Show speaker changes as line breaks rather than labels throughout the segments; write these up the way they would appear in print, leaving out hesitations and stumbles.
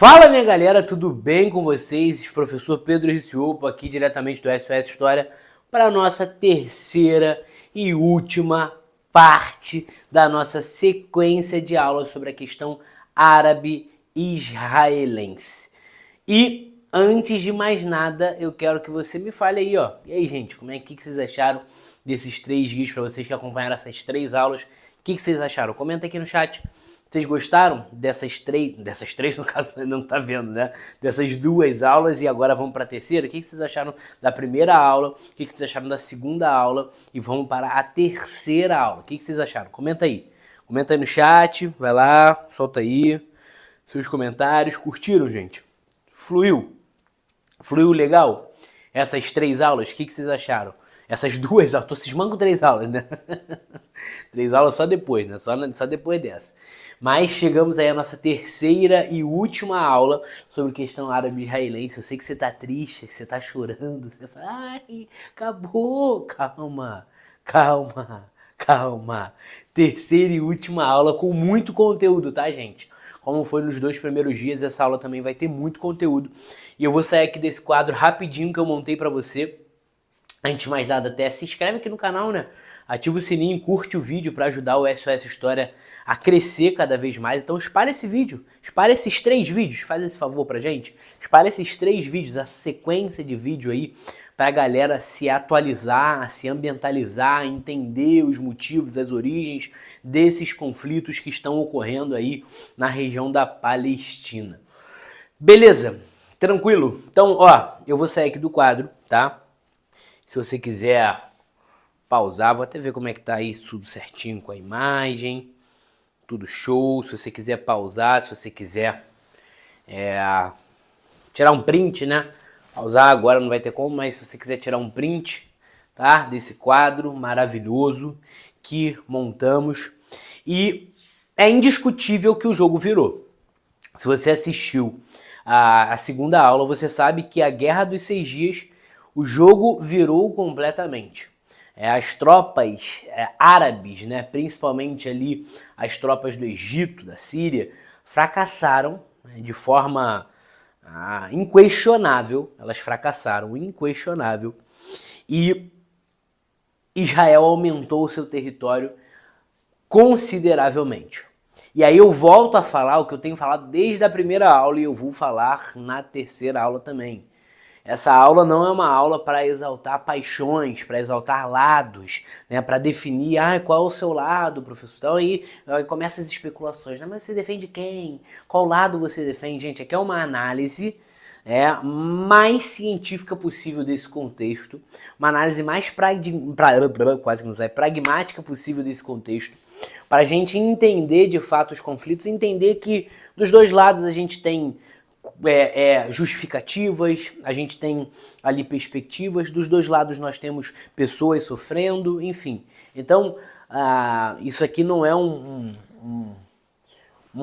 Fala minha galera, tudo bem com vocês? Professor Pedro Ricciolpo aqui diretamente do SOS História para a nossa terceira e última parte da nossa sequência de aulas sobre a questão árabe-israelense. E antes de mais nada, eu quero que você me fale aí, ó. E aí, gente, como é que vocês acharam desses 3 dias para vocês que acompanharam essas 3 aulas? O que vocês acharam? Comenta aqui no chat. Vocês gostaram dessas três no caso você não tá vendo, né? Dessas 2 aulas e agora vamos para a terceira? O que vocês acharam da primeira aula? O que vocês acharam da segunda aula? E vamos para a terceira aula. O que vocês acharam? Comenta aí. Comenta aí no chat, vai lá, solta aí seus comentários. Curtiram, gente? Fluiu? Fluiu legal? Essas 3 aulas, o que vocês acharam? Essas 2 aulas, tô cismando com 3 aulas, né? 3 aulas só depois, né? Só depois dessa. Mas chegamos aí à nossa terceira e última aula sobre questão árabe-israelense. Eu sei que você tá triste, que você tá chorando. Você fala, ai, acabou. Calma, calma, calma. Terceira e última aula com muito conteúdo, tá, gente? Como foi nos 2 primeiros dias, essa aula também vai ter muito conteúdo. E eu vou sair aqui desse quadro rapidinho que eu montei pra você. Antes de mais nada, até se inscreve aqui no canal, né? Ativa o sininho, curte o vídeo para ajudar o SOS História a crescer cada vez mais. Então espalha esse vídeo, espalha esses 3 vídeos, faz esse favor pra gente. Espalha esses 3 vídeos, a sequência de vídeo aí, pra galera se atualizar, se ambientalizar, entender os motivos, as origens desses conflitos que estão ocorrendo aí na região da Palestina. Beleza? Tranquilo? Então, ó, eu vou sair aqui do quadro, tá? Se você quiser pausar, vou até ver como é que tá aí tudo certinho com a imagem, tudo show. Se você quiser pausar, se você quiser tirar um print, né? Pausar agora não vai ter como, mas se você quiser tirar um print, tá? Desse quadro maravilhoso que montamos. E é indiscutível que o jogo virou. Se você assistiu a segunda aula, você sabe que a Guerra dos 6 Dias, o jogo virou completamente. As tropas árabes, né, principalmente ali as tropas do Egito, da Síria, fracassaram, né, de forma inquestionável. Elas fracassaram, inquestionável. E Israel aumentou o seu território consideravelmente. E aí eu volto a falar o que eu tenho falado desde a primeira aula e eu vou falar na terceira aula também. Essa aula não é uma aula para exaltar paixões, para exaltar lados, né, para definir qual é o seu lado, professor. Então aí começam as especulações. Né? Mas você defende quem? Qual lado você defende? Gente, aqui é uma análise mais científica possível desse contexto, uma análise mais pragmática possível desse contexto, para a gente entender de fato os conflitos, entender que dos dois lados a gente tem justificativas, a gente tem ali perspectivas, dos dois lados nós temos pessoas sofrendo, enfim. Então, isso aqui não é um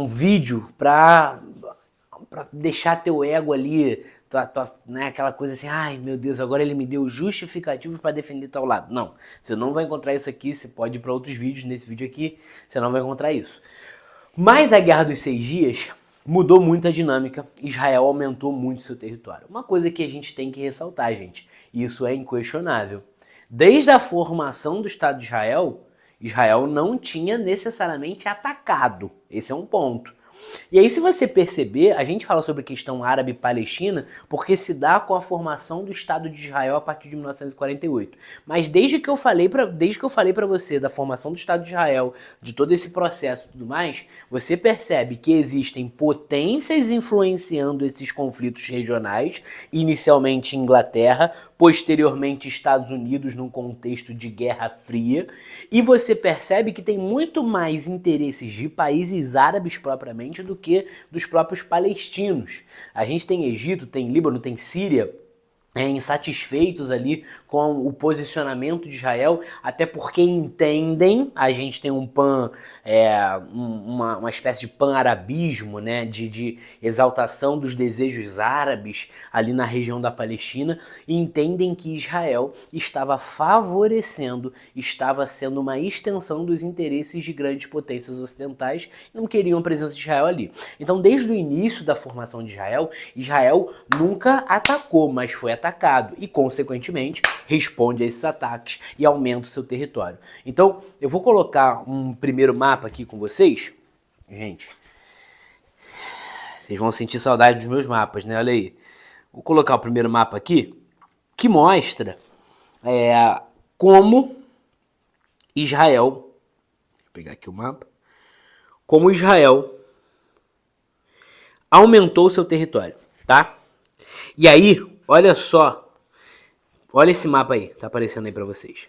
vídeo para deixar teu ego ali, né, aquela coisa assim, ai meu Deus, agora ele me deu justificativo para defender tal lado. Não, você não vai encontrar isso aqui, você pode ir para outros vídeos, nesse vídeo aqui você não vai encontrar isso. Mas a Guerra dos 6 Dias mudou muito a dinâmica, Israel aumentou muito seu território. Uma coisa que a gente tem que ressaltar, gente, e isso é inquestionável. Desde a formação do Estado de Israel, Israel não tinha necessariamente atacado. Esse é um ponto. E aí, se você perceber, a gente fala sobre a questão árabe-palestina porque se dá com a formação do Estado de Israel a partir de 1948. Mas desde que eu falei para você da formação do Estado de Israel, de todo esse processo e tudo mais, você percebe que existem potências influenciando esses conflitos regionais, inicialmente Inglaterra, posteriormente Estados Unidos num contexto de Guerra Fria, e você percebe que tem muito mais interesses de países árabes propriamente do que dos próprios palestinos. A gente tem Egito, tem Líbano, tem Síria, insatisfeitos ali com o posicionamento de Israel, até porque entendem, a gente tem uma espécie de pan-arabismo, né, de exaltação dos desejos árabes ali na região da Palestina, e entendem que Israel estava favorecendo, estava sendo uma extensão dos interesses de grandes potências ocidentais e não queriam a presença de Israel ali. Então, desde o início da formação de Israel, Israel nunca atacou, mas foi atacado e, consequentemente, responde a esses ataques e aumenta o seu território. Então, eu vou colocar um primeiro mapa aqui com vocês. Gente, vocês vão sentir saudade dos meus mapas, né? Olha aí. Vou colocar o primeiro mapa aqui, que mostra como Israel... Vou pegar aqui o mapa. Como Israel aumentou o seu território, tá? E aí, olha só. Olha esse mapa aí, tá aparecendo aí pra vocês.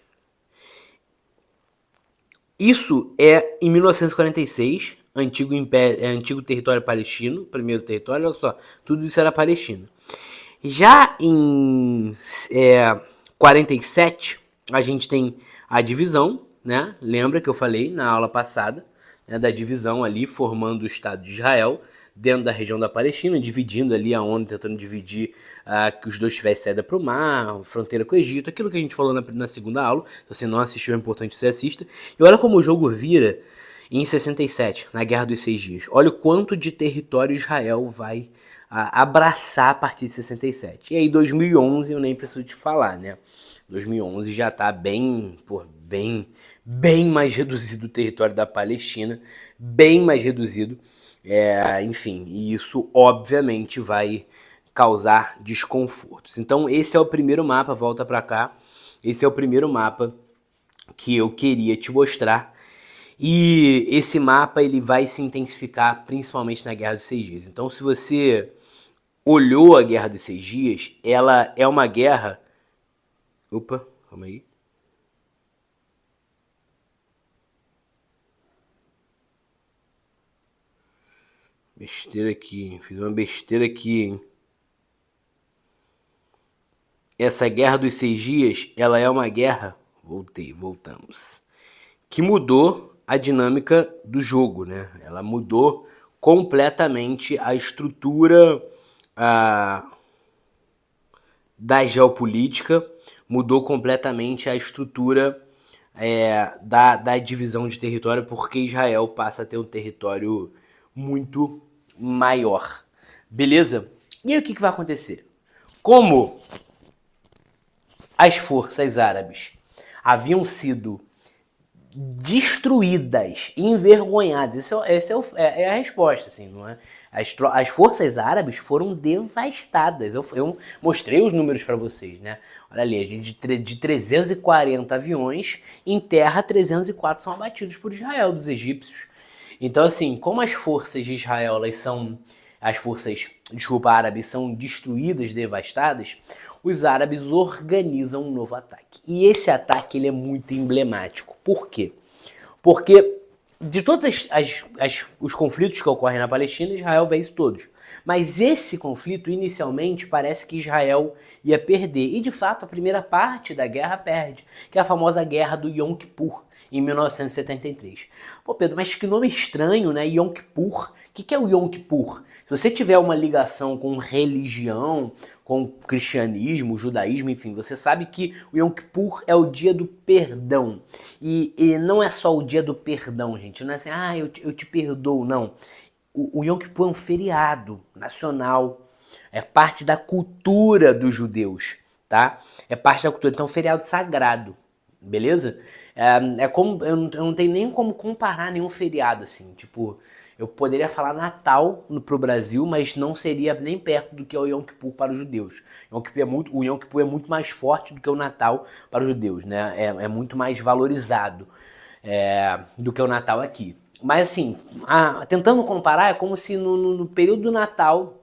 Isso é em 1946, antigo território palestino, primeiro território, olha só, tudo isso era palestino. Já em 47, a gente tem a divisão, né? Lembra que eu falei na aula passada, né, da divisão ali, formando o Estado de Israel, dentro da região da Palestina, dividindo ali a ONU, tentando dividir que os dois tivessem saída para o mar, fronteira com o Egito, aquilo que a gente falou na segunda aula. Se você não assistiu, é importante que você assista. E olha como o jogo vira em 67, na Guerra dos 6 Dias. Olha o quanto de território Israel vai abraçar a partir de 67. E aí 2011 eu nem preciso te falar, né? 2011 já está bem mais reduzido o território da Palestina, bem mais reduzido. Enfim, e isso obviamente vai causar desconfortos. Então esse é o primeiro mapa, volta para cá. Esse é o primeiro mapa que eu queria te mostrar. E esse mapa ele vai se intensificar principalmente na Guerra dos 6 Dias. Então se você olhou a Guerra dos 6 Dias, ela é uma guerra... Opa, calma aí. Besteira aqui, hein? Fiz uma besteira aqui, hein? Essa Guerra dos 6 Dias, ela é uma guerra... Voltamos. Que mudou a dinâmica do jogo, né? Ela mudou completamente a estrutura da geopolítica, mudou completamente a estrutura da divisão de território, porque Israel passa a ter um território muito maior. Beleza? E aí o que vai acontecer? Como as forças árabes haviam sido destruídas, envergonhadas, essa é a resposta, assim, não é? As forças árabes foram devastadas. Eu mostrei os números para vocês, né? Olha ali, a gente de 340 aviões, em terra 304 são abatidos por Israel, dos egípcios. Então, assim, como as forças de Israel, árabes são destruídas, devastadas, os árabes organizam um novo ataque. E esse ataque ele é muito emblemático. Por quê? Porque de todos os conflitos que ocorrem na Palestina, Israel vence todos. Mas esse conflito, inicialmente, parece que Israel ia perder. E, de fato, a primeira parte da guerra perde, que é a famosa Guerra do Yom Kippur, em 1973. Pô, Pedro, mas que nome estranho, né? Yom Kippur. O que é o Yom Kippur? Se você tiver uma ligação com religião, com cristianismo, judaísmo, enfim, você sabe que o Yom Kippur é o dia do perdão. E não é só o dia do perdão, gente. Não é assim, eu te perdoo, não. O Yom Kippur é um feriado nacional. É parte da cultura dos judeus, tá? É parte da cultura. Então é um feriado sagrado, beleza? Eu não tenho nem como comparar nenhum feriado, assim. Tipo, eu poderia falar Natal pro Brasil, mas não seria nem perto do que é o Yom Kippur para os judeus. O Yom Kippur é muito mais forte do que o Natal para os judeus, né? É muito mais valorizado do que o Natal aqui. Mas assim, tentando comparar, é como se no período do Natal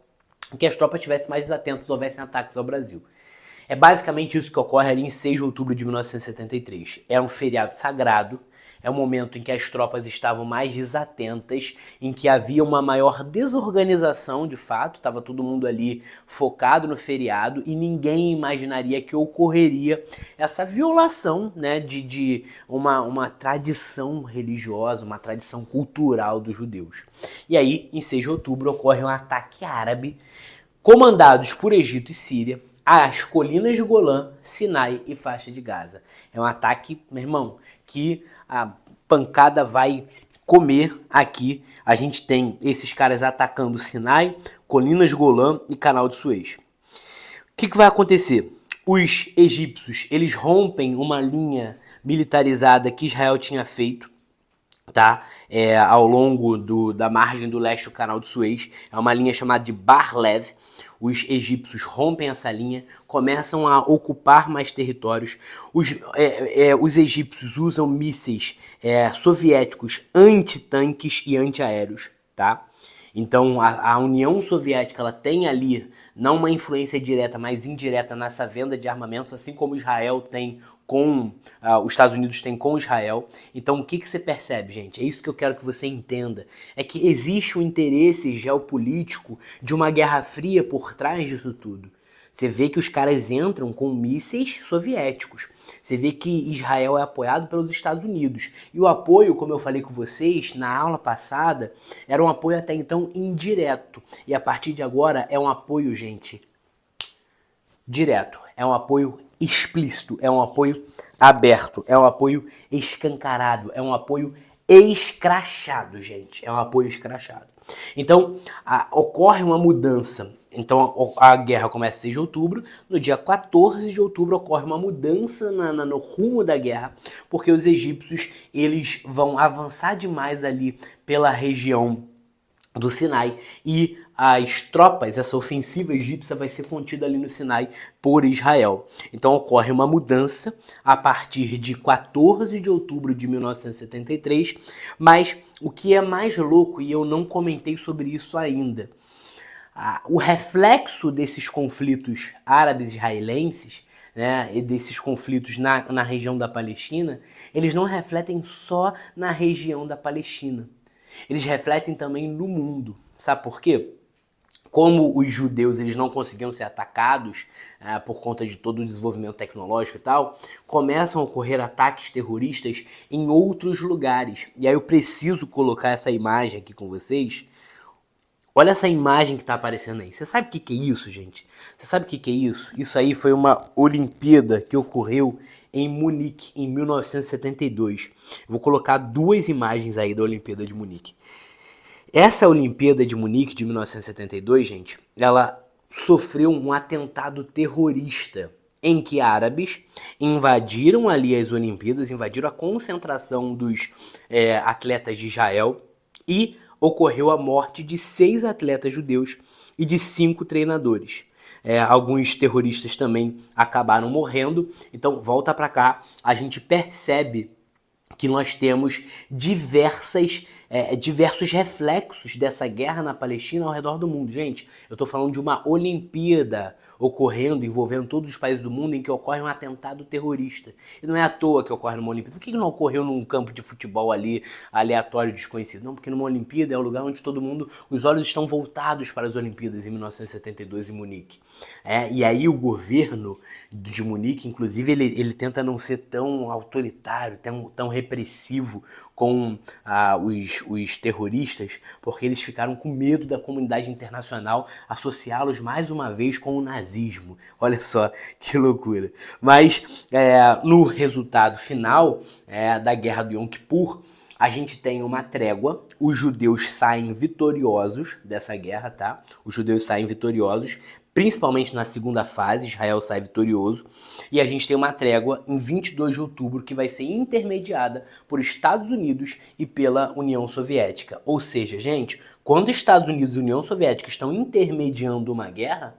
que as tropas estivessem mais desatentas, houvessem ataques ao Brasil. É basicamente isso que ocorre ali em 6 de outubro de 1973. É um feriado sagrado, é o momento em que as tropas estavam mais desatentas, em que havia uma maior desorganização de fato, estava todo mundo ali focado no feriado e ninguém imaginaria que ocorreria essa violação, né, de uma tradição religiosa, uma tradição cultural dos judeus. E aí, em 6 de outubro, ocorre um ataque árabe comandados por Egito e Síria às colinas de Golã, Sinai e faixa de Gaza. É um ataque, meu irmão, que a pancada vai comer aqui. A gente tem esses caras atacando Sinai, colinas de Golã e canal de Suez. O que vai acontecer? Os egípcios, eles rompem uma linha militarizada que Israel tinha feito, tá? Ao longo da margem do leste do canal de Suez. É uma linha chamada de Bar-Lev. Os egípcios rompem essa linha, começam a ocupar mais territórios. Os egípcios usam mísseis soviéticos anti-tanques e antiaéreos, tá? Então a União Soviética ela tem ali não uma influência direta, mas indireta nessa venda de armamentos, assim como Israel tem com os Estados Unidos tem com Israel. Então o que você percebe, gente? É isso que eu quero que você entenda. É que existe um interesse geopolítico de uma guerra fria por trás disso tudo. Você vê que os caras entram com mísseis soviéticos. Você vê que Israel é apoiado pelos Estados Unidos. E o apoio, como eu falei com vocês na aula passada, era um apoio até então indireto. E a partir de agora é um apoio, gente, direto. É um apoio explícito, é um apoio aberto, é um apoio escancarado, é um apoio escrachado, gente. É um apoio escrachado. Então, ocorre uma mudança. Então, a guerra começa em 6 de outubro. No dia 14 de outubro ocorre uma mudança no rumo da guerra, porque os egípcios eles vão avançar demais ali pela região do Sinai e as tropas, essa ofensiva egípcia vai ser contida ali no Sinai por Israel. Então ocorre uma mudança a partir de 14 de outubro de 1973, mas o que é mais louco, e eu não comentei sobre isso ainda, o reflexo desses conflitos árabes-israelenses, né, e desses conflitos na região da Palestina, eles não refletem só na região da Palestina. Eles refletem também no mundo. Sabe por quê? Como os judeus eles não conseguiam ser atacados por conta de todo o desenvolvimento tecnológico e tal, começam a ocorrer ataques terroristas em outros lugares. E aí eu preciso colocar essa imagem aqui com vocês. Olha essa imagem que está aparecendo aí. Você sabe o que é isso, gente? Você sabe o que é isso? Isso aí foi uma Olimpíada que ocorreu em Munique, em 1972. Vou colocar duas imagens aí da Olimpíada de Munique. Essa Olimpíada de Munique de 1972, gente, ela sofreu um atentado terrorista em que árabes invadiram ali as Olimpíadas, invadiram a concentração dos atletas de Israel e ocorreu a morte de 6 atletas judeus e de 5 treinadores. Alguns terroristas também acabaram morrendo. Então, volta para cá, a gente percebe que nós temos diversos reflexos dessa guerra na Palestina ao redor do mundo. Gente, eu estou falando de uma Olimpíada ocorrendo, envolvendo todos os países do mundo, em que ocorre um atentado terrorista. E não é à toa que ocorre numa Olimpíada. Por que não ocorreu num campo de futebol ali, aleatório, desconhecido? Não, porque numa Olimpíada é o lugar onde todo mundo, os olhos estão voltados para as Olimpíadas em 1972 em Munique. E aí o governo de Munique, inclusive, ele tenta não ser tão autoritário, tão repressivo com os terroristas, porque eles ficaram com medo da comunidade internacional associá-los mais uma vez com o nazismo. Olha só que loucura. Mas no resultado final da Guerra do Yom Kippur, a gente tem uma trégua, os judeus saem vitoriosos dessa guerra, tá? Os judeus saem vitoriosos, principalmente na segunda fase, Israel sai vitorioso, e a gente tem uma trégua em 22 de outubro que vai ser intermediada por Estados Unidos e pela União Soviética. Ou seja, gente, quando Estados Unidos e União Soviética estão intermediando uma guerra,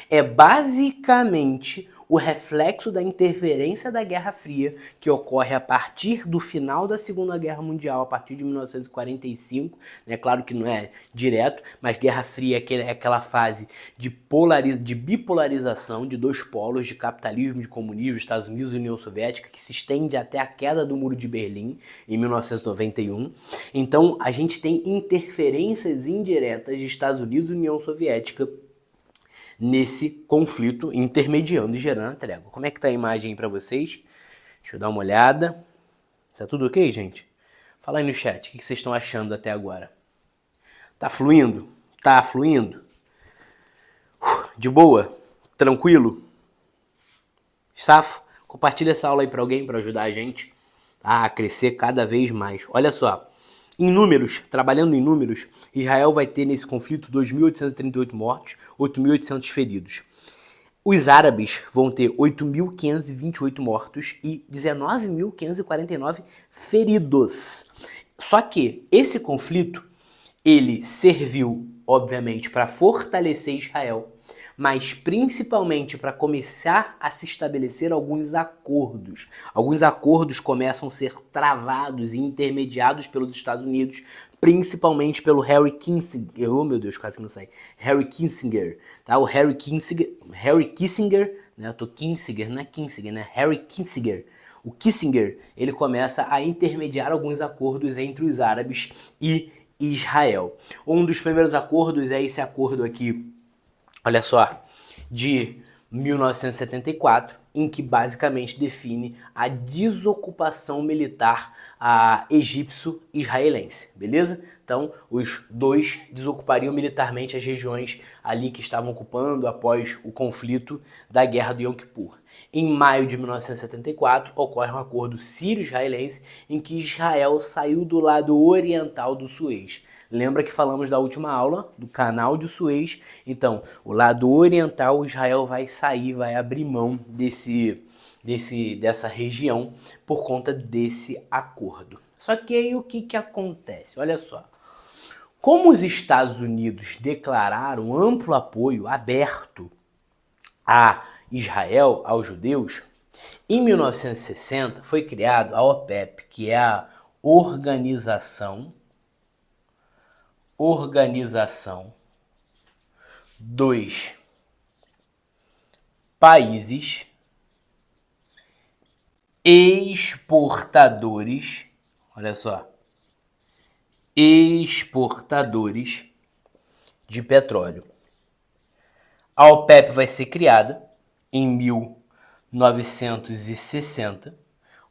é basicamente o reflexo da interferência da Guerra Fria, que ocorre a partir do final da Segunda Guerra Mundial, a partir de 1945, né? Claro que não é direto, mas Guerra Fria é aquela fase de bipolarização de dois polos, de capitalismo e de comunismo, Estados Unidos e União Soviética, que se estende até a queda do Muro de Berlim, em 1991. Então, a gente tem interferências indiretas de Estados Unidos e União Soviética nesse conflito, intermediando e gerando a trégua. Como é que tá a imagem aí pra vocês? Deixa eu dar uma olhada. Tá tudo ok, gente? Fala aí no chat, o que vocês estão achando até agora? Tá fluindo? Tá fluindo? De boa? Tranquilo? Safo? Compartilha essa aula aí pra alguém, pra ajudar a gente a crescer cada vez mais. Olha só. Em números, trabalhando em números, Israel vai ter nesse conflito 2.838 mortos, 8.800 feridos. Os árabes vão ter 8.528 mortos e 19.549 feridos. Só que esse conflito, ele serviu, obviamente, para fortalecer Israel, mas principalmente para começar a se estabelecer alguns acordos. Alguns acordos começam a ser travados e intermediados pelos Estados Unidos, principalmente pelo Harry Kissinger. Oh, meu Deus, quase que não sai. Harry Kissinger, tá? O Harry Kissinger, né? Eu tô Kissinger, não é Kissinger, né? Harry Kissinger. O Kissinger, ele começa a intermediar alguns acordos entre os árabes e Israel. Um dos primeiros acordos é esse acordo aqui, olha só, de 1974, em que basicamente define a desocupação militar egípcio-israelense, beleza? Então, os dois desocupariam militarmente as regiões ali que estavam ocupando após o conflito da Guerra do Yom Kippur. Em maio de 1974, ocorre um acordo sírio-israelense em que Israel saiu do lado oriental do Suez. Lembra que falamos da última aula do canal de Suez? Então, o lado oriental, Israel vai sair, vai abrir mão dessa região por conta desse acordo. Só que aí o que acontece? Olha só. Como os Estados Unidos declararam amplo apoio aberto a Israel, aos judeus, em 1960 foi criado a OPEP, que é a Organização dos Países Exportadores, olha só, exportadores de petróleo. A OPEP vai ser criada em 1960,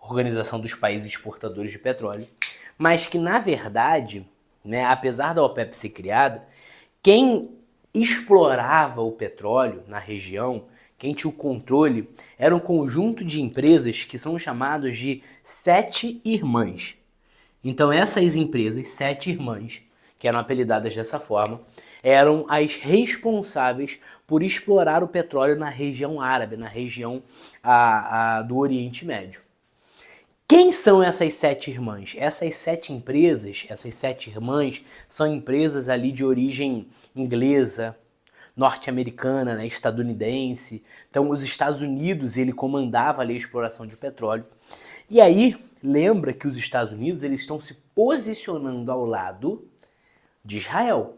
Organização dos Países Exportadores de Petróleo, mas que na verdade, né, apesar da OPEP ser criada, quem explorava o petróleo na região, quem tinha o controle, era um conjunto de empresas que são chamadas de Sete Irmãs. Então essas empresas, Sete Irmãs, que eram apelidadas dessa forma, eram as responsáveis por explorar o petróleo na região árabe, na região do Oriente Médio. Quem são essas sete irmãs? Essas sete empresas, essas sete irmãs, são empresas ali de origem inglesa, norte-americana, né, estadunidense. Então os Estados Unidos, ele comandava ali a exploração de petróleo. E aí, lembra que os Estados Unidos, eles estão se posicionando ao lado de Israel.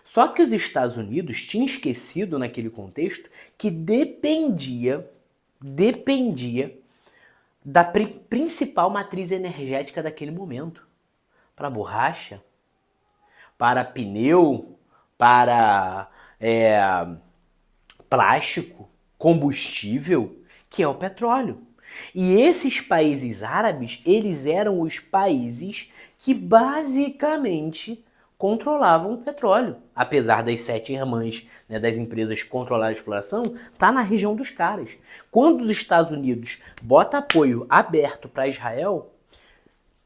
Só que os Estados Unidos tinham esquecido naquele contexto que dependia da principal matriz energética daquele momento. Para borracha, para pneu, para plástico, combustível, que é o petróleo. E esses países árabes, eles eram os países que basicamente controlavam o petróleo. Apesar das sete irmãs, né, das empresas controlarem a exploração, tá na região dos caras. Quando os Estados Unidos bota apoio aberto para Israel,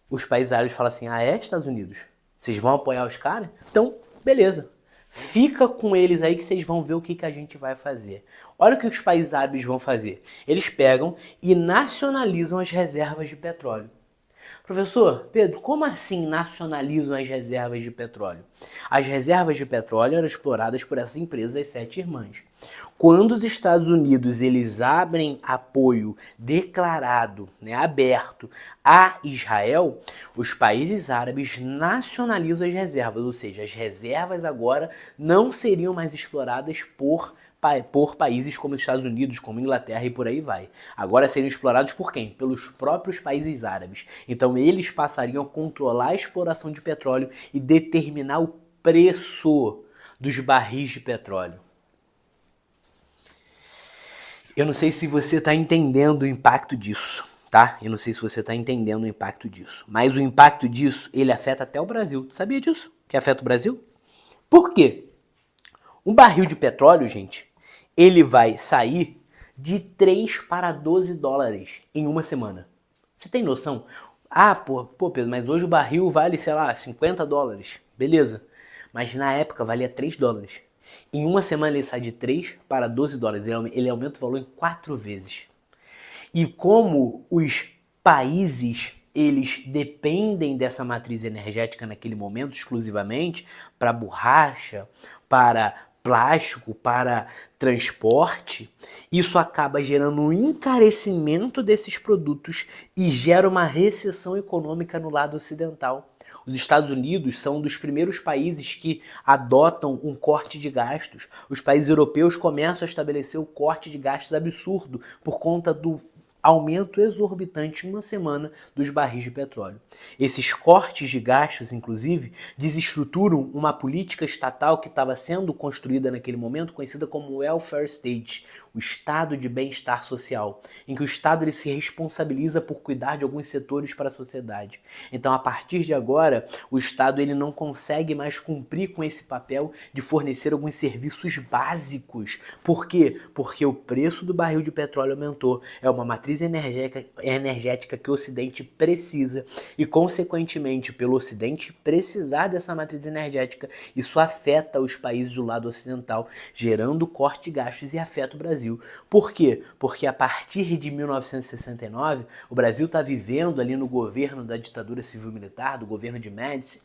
os países árabes falam assim, Estados Unidos, vocês vão apoiar os caras? Então, beleza. Fica com eles aí que vocês vão ver o que a gente vai fazer. Olha o que os países árabes vão fazer. Eles pegam e nacionalizam as reservas de petróleo. Professor, Pedro, como assim nacionalizam as reservas de petróleo? As reservas de petróleo eram exploradas por essas empresas, as Sete Irmãs. Quando os Estados Unidos eles abrem apoio declarado, aberto a Israel, os países árabes nacionalizam as reservas, ou seja, as reservas agora não seriam mais exploradas por países como os Estados Unidos, como Inglaterra e por aí vai. Agora seriam explorados por quem? Pelos próprios países árabes. Então eles passariam a controlar a exploração de petróleo e determinar o preço dos barris de petróleo. Eu não sei se você está entendendo o impacto disso, tá? Eu não sei se você está entendendo o impacto disso. Mas o impacto disso, ele afeta até o Brasil. Tu sabia disso? Que afeta o Brasil? Por quê? Um barril de petróleo, gente, ele vai sair de 3 para 12 dólares em uma semana. Você tem noção? Ah, pô, Pedro, mas hoje o barril vale, sei lá, 50 dólares. Beleza. Mas na época valia 3 dólares. Em uma semana ele sai de 3 para 12 dólares. Ele aumenta o valor em 4 vezes. E como os países eles dependem dessa matriz energética naquele momento exclusivamente para borracha, para plástico, para transporte, isso acaba gerando um encarecimento desses produtos e gera uma recessão econômica no lado ocidental. Os Estados Unidos são um dos primeiros países que adotam um corte de gastos. Os países europeus começam a estabelecer o corte de gastos absurdo por conta do aumento exorbitante em uma semana dos barris de petróleo. Esses cortes de gastos, inclusive, desestruturam uma política estatal que estava sendo construída naquele momento, conhecida como welfare state, o estado de bem-estar social, em que o Estado ele se responsabiliza por cuidar de alguns setores para a sociedade. Então, a partir de agora, o Estado ele não consegue mais cumprir com esse papel de fornecer alguns serviços básicos. Por quê? Porque o preço do barril de petróleo aumentou. É uma matriz energética que o Ocidente precisa e, consequentemente, pelo Ocidente precisar dessa matriz energética, isso afeta os países do lado ocidental, gerando corte de gastos e afeta o Brasil. Por quê? Porque a partir de 1969, o Brasil está vivendo ali no governo da ditadura civil-militar, do governo de Médici,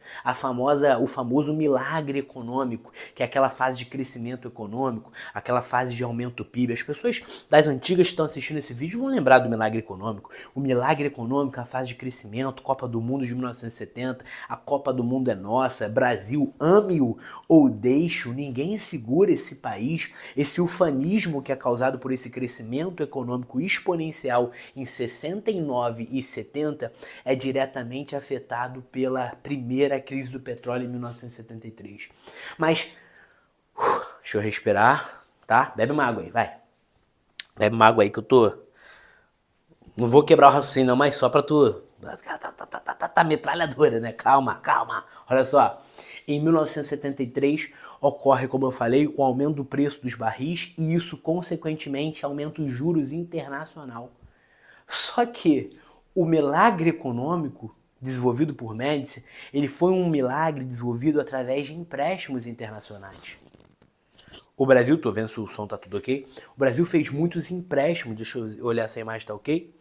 o famoso milagre econômico, que é aquela fase de crescimento econômico, aquela fase de aumento do PIB. As pessoas das antigas que estão assistindo esse vídeo vão lembrar do milagre econômico. O milagre econômico, a fase de crescimento, Copa do Mundo de 1970, a Copa do Mundo é nossa, Brasil, ame-o ou deixe-o, ninguém segura esse país, esse ufanismo que é causado por esse crescimento econômico exponencial em 69 e 70 é diretamente afetado pela primeira crise do petróleo em 1973. Mas, deixa eu respirar, tá? Bebe uma água aí, vai. Bebe uma água aí que eu tô... Não vou quebrar o raciocínio não, mas só pra tu... Tá metralhadora, né? Calma. Olha só. Em 1973 ocorre, como eu falei, o aumento do preço dos barris e isso, consequentemente, aumenta os juros internacional. Só que o milagre econômico desenvolvido por Médici, ele foi um milagre desenvolvido através de empréstimos internacionais. O Brasil, tô vendo se o som tá tudo ok, o Brasil fez muitos empréstimos, deixa eu olhar se a imagem tá ok.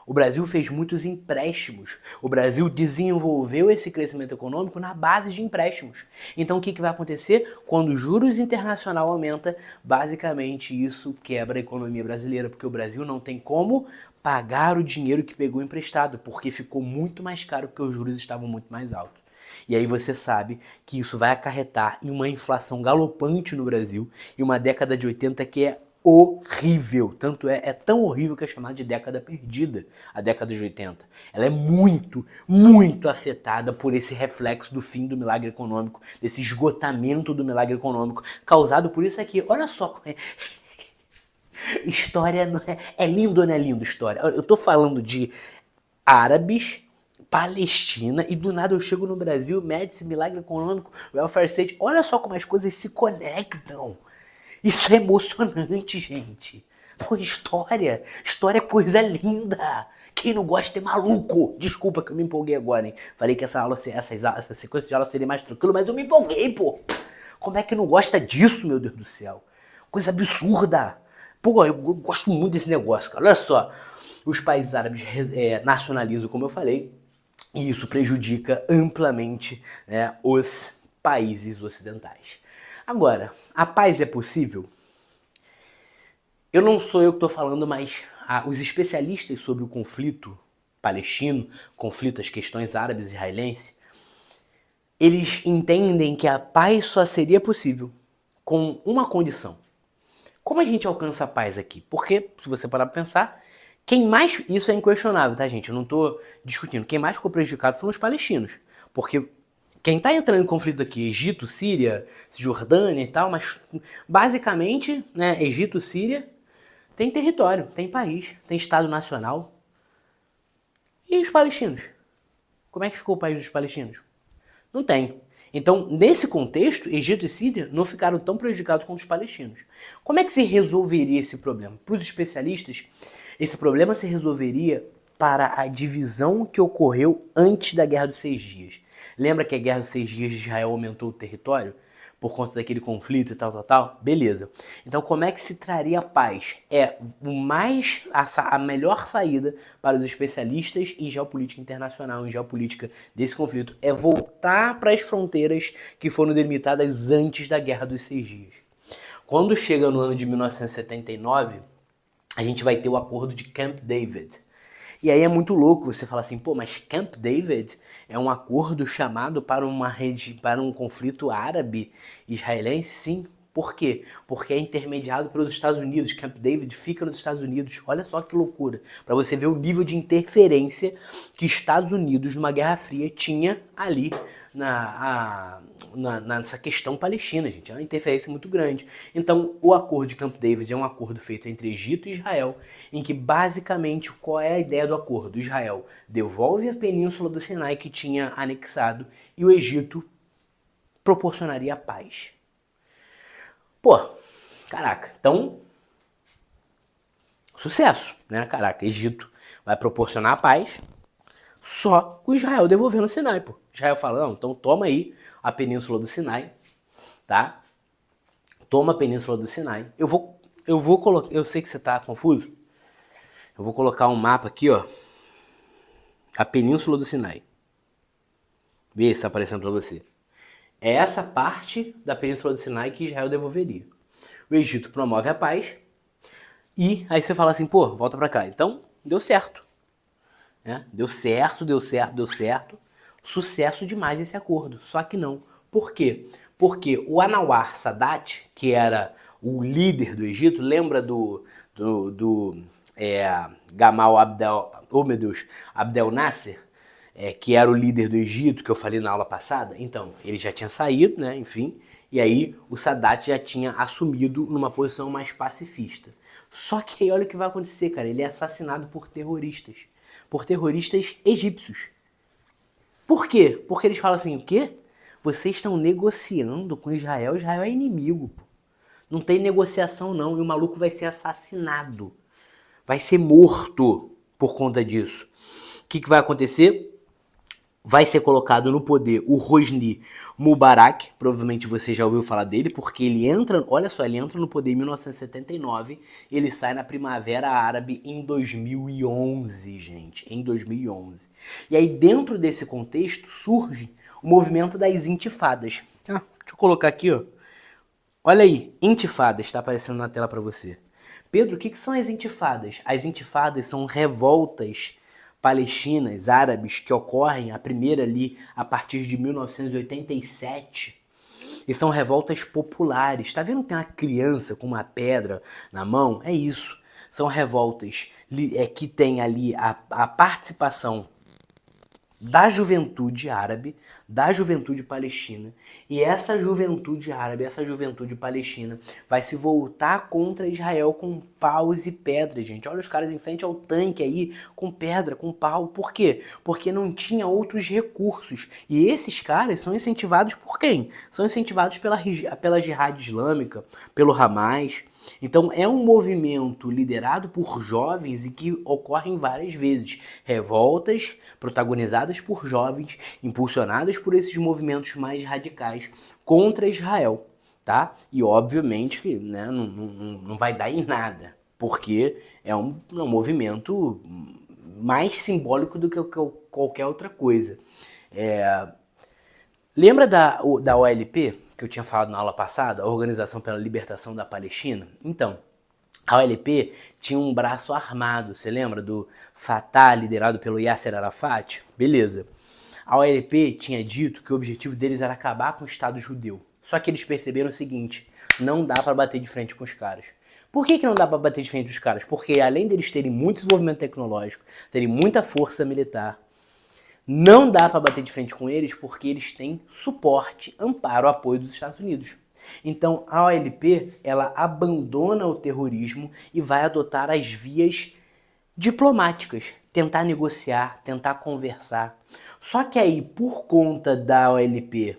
O Brasil fez muitos empréstimos. O Brasil desenvolveu esse crescimento econômico na base de empréstimos. Então o que vai acontecer? Quando o juros internacional aumenta, basicamente isso quebra a economia brasileira, porque o Brasil não tem como pagar o dinheiro que pegou emprestado, porque ficou muito mais caro porque os juros estavam muito mais altos. E aí você sabe que isso vai acarretar em uma inflação galopante no Brasil e uma década de 80 que é horrível, tanto é tão horrível que é chamada de década perdida, a década de 80. Ela é muito afetada por esse reflexo do fim do milagre econômico, desse esgotamento do milagre econômico, causado por isso aqui. Olha só como é... História não é lindo ou não é lindo história? Eu tô falando de árabes, Palestina, e do nada eu chego no Brasil, Médici, milagre econômico, welfare state. Olha só como as coisas se conectam. Isso é emocionante, gente. Pô, história é coisa linda. Quem não gosta é maluco. Desculpa que eu me empolguei agora, hein. Falei que essa sequência de aula seria mais tranquila, mas eu me empolguei, pô. Como é que não gosta disso, meu Deus do céu? Coisa absurda. Pô, eu gosto muito desse negócio, cara. Olha só. Os países árabes nacionalizam, como eu falei, e isso prejudica amplamente, né, os países ocidentais. Agora, a paz é possível? Não sou eu que estou falando, mas os especialistas sobre o conflito palestino, conflito, as questões árabes e israelenses, eles entendem que a paz só seria possível com uma condição. Como a gente alcança a paz aqui? Porque, se você parar para pensar, quem mais... Isso é inquestionável, tá, gente? Eu não estou discutindo. Quem mais ficou prejudicado foram os palestinos. Porque quem está entrando em conflito aqui, Egito, Síria, Jordânia e tal, mas basicamente, né, Egito, Síria, tem território, tem país, tem Estado Nacional. E os palestinos? Como é que ficou o país dos palestinos? Não tem. Então, nesse contexto, Egito e Síria não ficaram tão prejudicados quanto os palestinos. Como é que se resolveria esse problema? Para os especialistas, esse problema se resolveria para a divisão que ocorreu antes da Guerra dos 6 Dias. Lembra que a Guerra dos 6 Dias de Israel aumentou o território? Por conta daquele conflito e tal? Beleza. Então, como é que se traria paz? A melhor saída para os especialistas em geopolítica internacional, em geopolítica desse conflito, é voltar para as fronteiras que foram delimitadas antes da Guerra dos 6 Dias. Quando chega no ano de 1979, a gente vai ter o acordo de Camp David. E aí é muito louco você falar assim, pô, mas Camp David é um acordo chamado para um conflito árabe-israelense? Sim. Por quê? Porque é intermediado pelos Estados Unidos. Camp David fica nos Estados Unidos. Olha só que loucura. Para você ver o nível de interferência que Estados Unidos, numa Guerra Fria, tinha ali nessa questão palestina, gente. É uma interferência muito grande. Então, o acordo de Camp David é um acordo feito entre Egito e Israel, em que basicamente qual é a ideia do acordo? Israel devolve a península do Sinai que tinha anexado e o Egito proporcionaria paz. Pô, caraca, então sucesso, né? Caraca, Egito vai proporcionar a paz só com Israel devolvendo o Sinai, pô. Israel fala, não, então toma aí a península do Sinai, tá? Toma a península do Sinai. Eu vou colocar, eu sei que você tá confuso. Eu vou colocar um mapa aqui, ó. A península do Sinai. Vê se tá aparecendo para você. É essa parte da península do Sinai que Israel devolveria. O Egito promove a paz e aí você fala assim, pô, volta para cá. Então, deu certo. Né? Deu certo. Sucesso demais esse acordo. Só que não. Por quê? Porque o Anwar Sadat, que era o líder do Egito, lembra do Gamal Abdel, oh meu Deus, Abdel Nasser, que era o líder do Egito, que eu falei na aula passada? Então, ele já tinha saído, né, enfim, e aí o Sadat já tinha assumido numa posição mais pacifista. Só que aí olha o que vai acontecer, cara, ele é assassinado por terroristas egípcios. Por quê? Porque eles falam assim, o quê? Vocês estão negociando com Israel, Israel é inimigo, pô. Não tem negociação não, e o maluco vai ser assassinado. Vai ser morto por conta disso. O que vai acontecer? Vai ser colocado no poder o Hosni Mubarak, provavelmente você já ouviu falar dele, porque ele entra, olha só, ele entra no poder em 1979, ele sai na Primavera Árabe em 2011, gente, em 2011. E aí dentro desse contexto surge o movimento das intifadas. Deixa eu colocar aqui, ó. Olha aí, intifadas, está aparecendo na tela para você. Pedro, o que são as intifadas? As intifadas são revoltas palestinas, árabes, que ocorrem, a primeira ali a partir de 1987, e são revoltas populares. Tá vendo que tem uma criança com uma pedra na mão? É isso. São revoltas que tem ali a participação da juventude árabe, da juventude palestina, e essa juventude árabe, essa juventude palestina vai se voltar contra Israel com paus e pedras, gente. Olha os caras em frente ao tanque aí, com pedra, com pau. Por quê? Porque não tinha outros recursos. E esses caras são incentivados por quem? São incentivados pela Jihad Islâmica, pelo Hamas. Então é um movimento liderado por jovens e que ocorrem várias vezes. Revoltas protagonizadas por jovens, impulsionadas por esses movimentos mais radicais contra Israel, tá? E obviamente que, né, não vai dar em nada, porque é um movimento mais simbólico do que qualquer outra coisa. Lembra da OLP, que eu tinha falado na aula passada, a Organização pela Libertação da Palestina? Então, a OLP tinha um braço armado, você lembra do Fatah, liderado pelo Yasser Arafat? Beleza. A OLP tinha dito que o objetivo deles era acabar com o Estado judeu. Só que eles perceberam o seguinte, não dá para bater de frente com os caras. Por que não dá para bater de frente com os caras? Porque além deles terem muito desenvolvimento tecnológico, terem muita força militar, não dá para bater de frente com eles porque eles têm suporte, amparo, apoio dos Estados Unidos. Então a OLP ela abandona o terrorismo e vai adotar as vias diplomáticas, tentar negociar, tentar conversar. Só que aí, por conta da OLP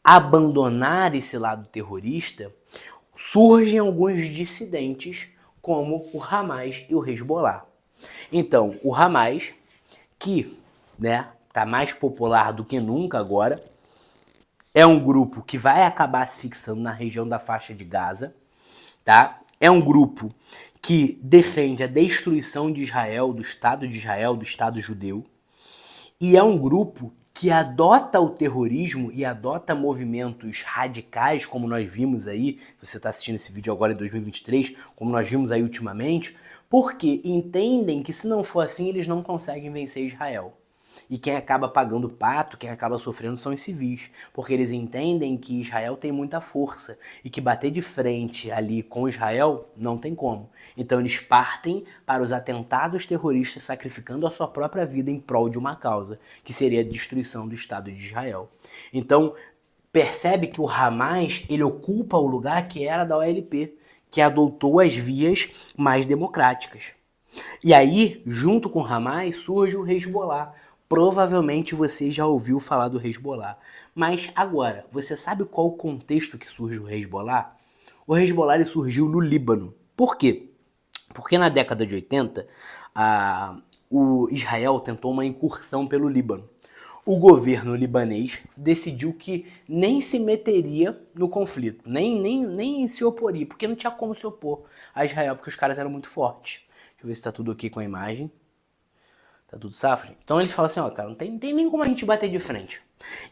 abandonar esse lado terrorista, surgem alguns dissidentes como o Hamas e o Hezbollah. Então, o Hamas, que tá mais popular do que nunca agora, é um grupo que vai acabar se fixando na região da faixa de Gaza, tá? É um grupo que defende a destruição de Israel, do Estado de Israel, do Estado judeu, e é um grupo que adota o terrorismo e adota movimentos radicais, como nós vimos aí, se você está assistindo esse vídeo agora em 2023, como nós vimos aí ultimamente, porque entendem que se não for assim, eles não conseguem vencer Israel. E quem acaba pagando o pato, quem acaba sofrendo são os civis, porque eles entendem que Israel tem muita força e que bater de frente ali com Israel não tem como. Então eles partem para os atentados terroristas sacrificando a sua própria vida em prol de uma causa, que seria a destruição do Estado de Israel. Então percebe que o Hamas ele ocupa o lugar que era da OLP, que adotou as vias mais democráticas. E aí, junto com o Hamas, surge o Hezbollah. Provavelmente você já ouviu falar do Hezbollah. Mas agora, você sabe qual o contexto que surge o Hezbollah? O Hezbollah ele surgiu no Líbano. Por quê? Porque na década de 80, o Israel tentou uma incursão pelo Líbano. O governo libanês decidiu que nem se meteria no conflito, nem se oporia, porque não tinha como se opor a Israel, porque os caras eram muito fortes. Deixa eu ver se tá tudo aqui com a imagem. Tá tudo safra? Então eles falam assim, ó, cara, não tem nem como a gente bater de frente.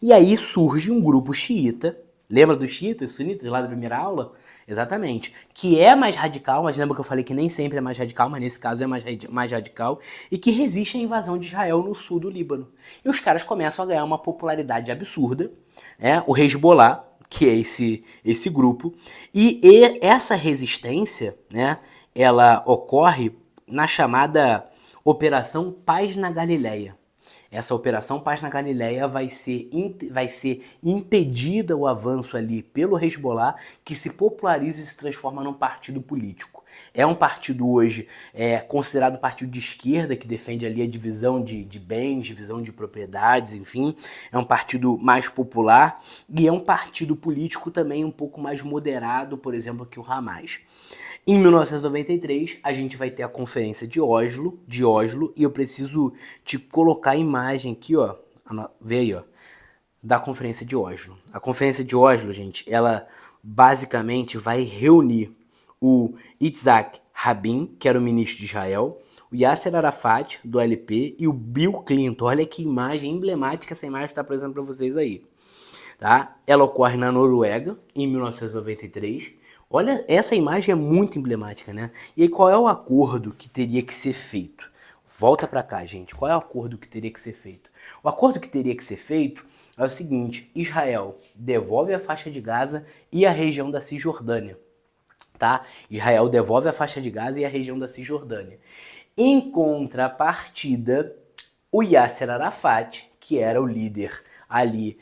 E aí surge um grupo xiita, lembra dos xiitas, sunitas, lá da primeira aula? Exatamente. Que é mais radical, mas lembra que eu falei que nem sempre é mais radical, mas nesse caso é mais radical, e que resiste à invasão de Israel no sul do Líbano. E os caras começam a ganhar uma popularidade absurda, né? O Hezbollah, que é esse grupo, e essa resistência, né, ela ocorre na chamada Operação Paz na Galileia. Essa Operação Paz na Galileia vai ser impedida o avanço ali pelo Hezbollah, que se populariza e se transforma num partido político. É um partido hoje considerado um partido de esquerda, que defende ali a divisão de bens, divisão de propriedades, enfim. É um partido mais popular e é um partido político também um pouco mais moderado, por exemplo, que o Hamas. Em 1993, a gente vai ter a Conferência de Oslo, e eu preciso te colocar a imagem aqui, ó, vê aí, ó, da Conferência de Oslo. A Conferência de Oslo, gente, ela basicamente vai reunir o Yitzhak Rabin, que era o ministro de Israel, o Yasser Arafat, do LP, e o Bill Clinton. Olha que imagem emblemática essa imagem está apresentando para vocês aí. Tá? Ela ocorre na Noruega, em 1993. Olha, essa imagem é muito emblemática, né? E aí, qual é o acordo que teria que ser feito? Volta para cá, gente. Qual é o acordo que teria que ser feito? O acordo que teria que ser feito é o seguinte: Israel devolve a faixa de Gaza e a região da Cisjordânia, tá? Israel devolve a faixa de Gaza e a região da Cisjordânia. Em contrapartida, o Yasser Arafat, que era o líder ali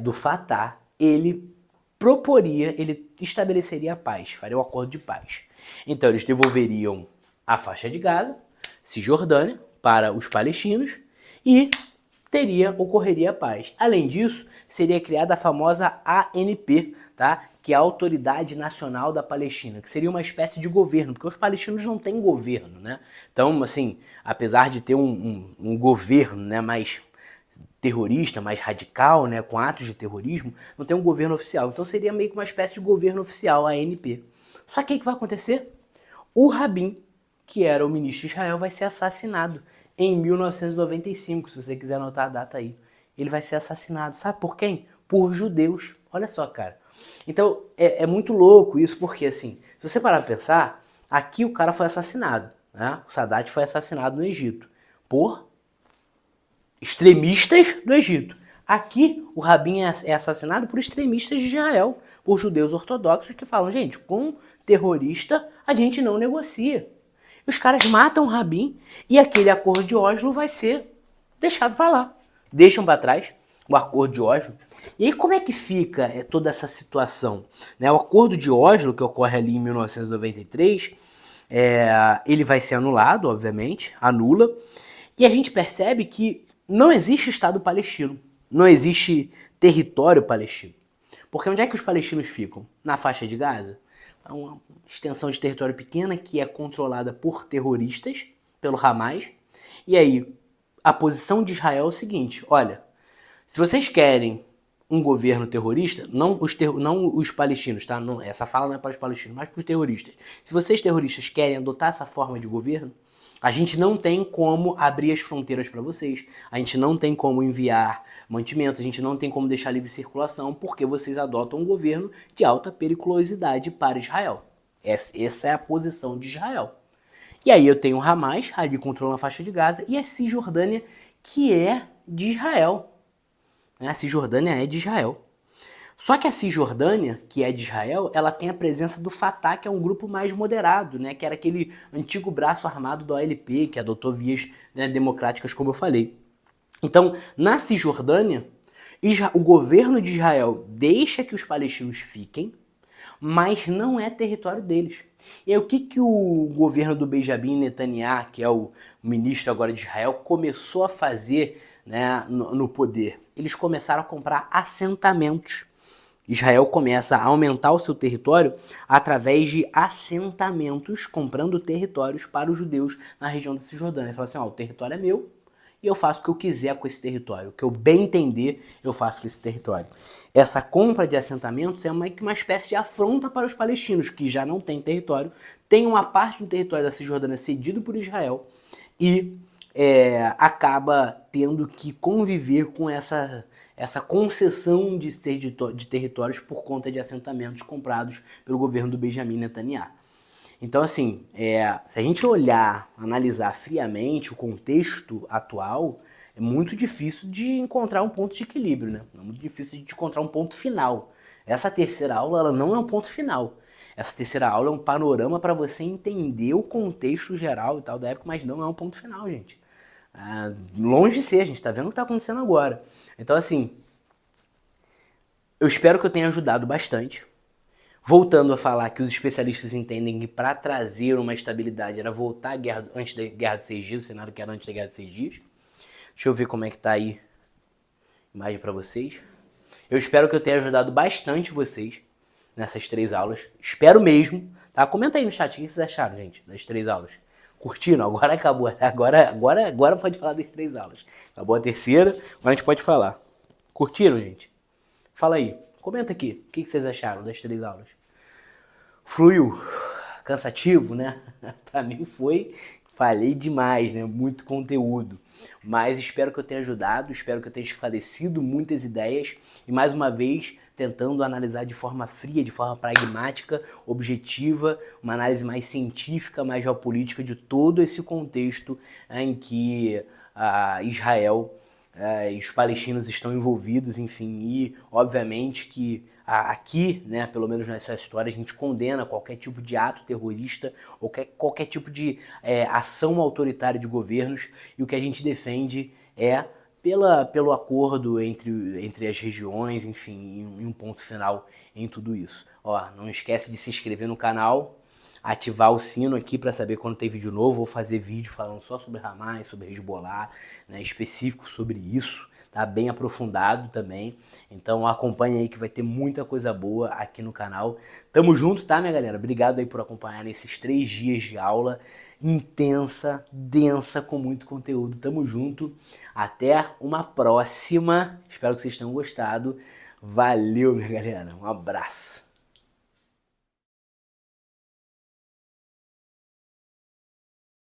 do Fatah, ele estabeleceria a paz, faria um acordo de paz. Então eles devolveriam a faixa de Gaza, Cisjordânia, para os palestinos e ocorreria a paz. Além disso, seria criada a famosa ANP, tá? Que é a Autoridade Nacional da Palestina, que seria uma espécie de governo, porque os palestinos não têm governo, né? Então, assim, apesar de ter um governo, né, mais terrorista, mais radical, né, com atos de terrorismo, não tem um governo oficial. Então seria meio que uma espécie de governo oficial, a ANP. Só que o que vai acontecer? O Rabin, que era o ministro de Israel, vai ser assassinado em 1995, se você quiser anotar a data aí. Ele vai ser assassinado. Sabe por quem? por judeus. Olha só, cara. Então, é muito louco isso, porque assim, se você parar pra pensar, aqui o cara foi assassinado, né? O Sadat foi assassinado no Egito por extremistas do Egito. Aqui, o Rabin é assassinado por extremistas de Israel, por judeus ortodoxos que falam, gente, com terrorista a gente não negocia. Os caras matam o Rabin e aquele acordo de Oslo vai ser deixado para lá. Deixam para trás o acordo de Oslo. E aí como é que fica toda essa situação? O acordo de Oslo, que ocorre ali em 1993, ele vai ser anulado, obviamente, anula. E a gente percebe que não existe Estado palestino, não existe território palestino. Porque onde é que os palestinos ficam? Na faixa de Gaza. É uma extensão de território pequena que é controlada por terroristas, pelo Hamas. E aí, a posição de Israel é o seguinte, olha, se vocês querem um governo terrorista, não os palestinos, tá? Não, essa fala não é para os palestinos, mas para os terroristas. Se vocês terroristas querem adotar essa forma de governo, a gente não tem como abrir as fronteiras para vocês, a gente não tem como enviar mantimentos, a gente não tem como deixar livre circulação, porque vocês adotam um governo de alta periculosidade para Israel. Essa é a posição de Israel. E aí eu tenho o Hamas, ali controlando a faixa de Gaza, e a Cisjordânia, que é de Israel. A Cisjordânia é de Israel. Só que a Cisjordânia, que é de Israel, ela tem a presença do Fatah, que é um grupo mais moderado, né? Que era aquele antigo braço armado da OLP, que adotou vias, né, democráticas, como eu falei. Então, na Cisjordânia, o governo de Israel deixa que os palestinos fiquem, mas não é território deles. E aí, o que o governo do Benjamin Netanyahu, que é o ministro agora de Israel, começou a fazer, né, no poder? Eles começaram a comprar assentamentos. Israel começa a aumentar o seu território através de assentamentos, comprando territórios para os judeus na região da Cisjordânia. Ele fala assim, o território é meu e eu faço o que eu quiser com esse território. O que eu bem entender, eu faço com esse território. Essa compra de assentamentos é uma espécie de afronta para os palestinos, que já não têm território, tem uma parte do território da Cisjordânia cedido por Israel e acaba tendo que conviver com essa concessão de territórios por conta de assentamentos comprados pelo governo do Benjamin Netanyahu. Então, assim, se a gente olhar, analisar friamente o contexto atual, é muito difícil de encontrar um ponto de equilíbrio, né? É muito difícil de encontrar um ponto final. Essa terceira aula, ela não é um ponto final. Essa terceira aula é um panorama para você entender o contexto geral e tal da época, mas não é um ponto final, gente. Longe de ser, a gente tá vendo o que tá acontecendo agora. Então, assim, eu espero que eu tenha ajudado bastante. Voltando a falar que os especialistas entendem que para trazer uma estabilidade era voltar à guerra antes da Guerra dos 6 Dias, o cenário que era antes da Guerra dos 6 Dias. Deixa eu ver como é que tá aí a imagem para vocês. Eu espero que eu tenha ajudado bastante vocês nessas 3 aulas. Espero mesmo, tá? Comenta aí no chat o que vocês acharam, gente, das 3 aulas. Curtindo? Agora acabou. Agora pode falar das 3 aulas. Acabou a terceira, agora a gente pode falar. Curtiram, gente? Fala aí. Comenta aqui. O que vocês acharam das 3 aulas? Fluiu? Cansativo, né? Pra mim foi. Falei demais, né? Muito conteúdo. Mas espero que eu tenha ajudado, espero que eu tenha esclarecido muitas ideias e mais uma vez tentando analisar de forma fria, de forma pragmática, objetiva, uma análise mais científica, mais geopolítica de todo esse contexto em que Israel e os palestinos estão envolvidos, enfim, e obviamente que aqui, né, pelo menos nessa história, a gente condena qualquer tipo de ato terrorista ou qualquer tipo de ação autoritária de governos, e o que a gente defende é pelo acordo entre as regiões, enfim, em um ponto final em tudo isso. Ó, não esquece de se inscrever no canal, ativar o sino aqui para saber quando tem vídeo novo. Vou fazer vídeo falando só sobre Hamas, sobre Hezbollah, né, específico sobre isso, tá bem aprofundado também. Então acompanha aí que vai ter muita coisa boa aqui no canal. Tamo junto, tá, minha galera? Obrigado aí por acompanhar nesses 3 dias de aula intensa, densa, com muito conteúdo. Tamo junto. Até uma próxima. Espero que vocês tenham gostado. Valeu, minha galera. Um abraço.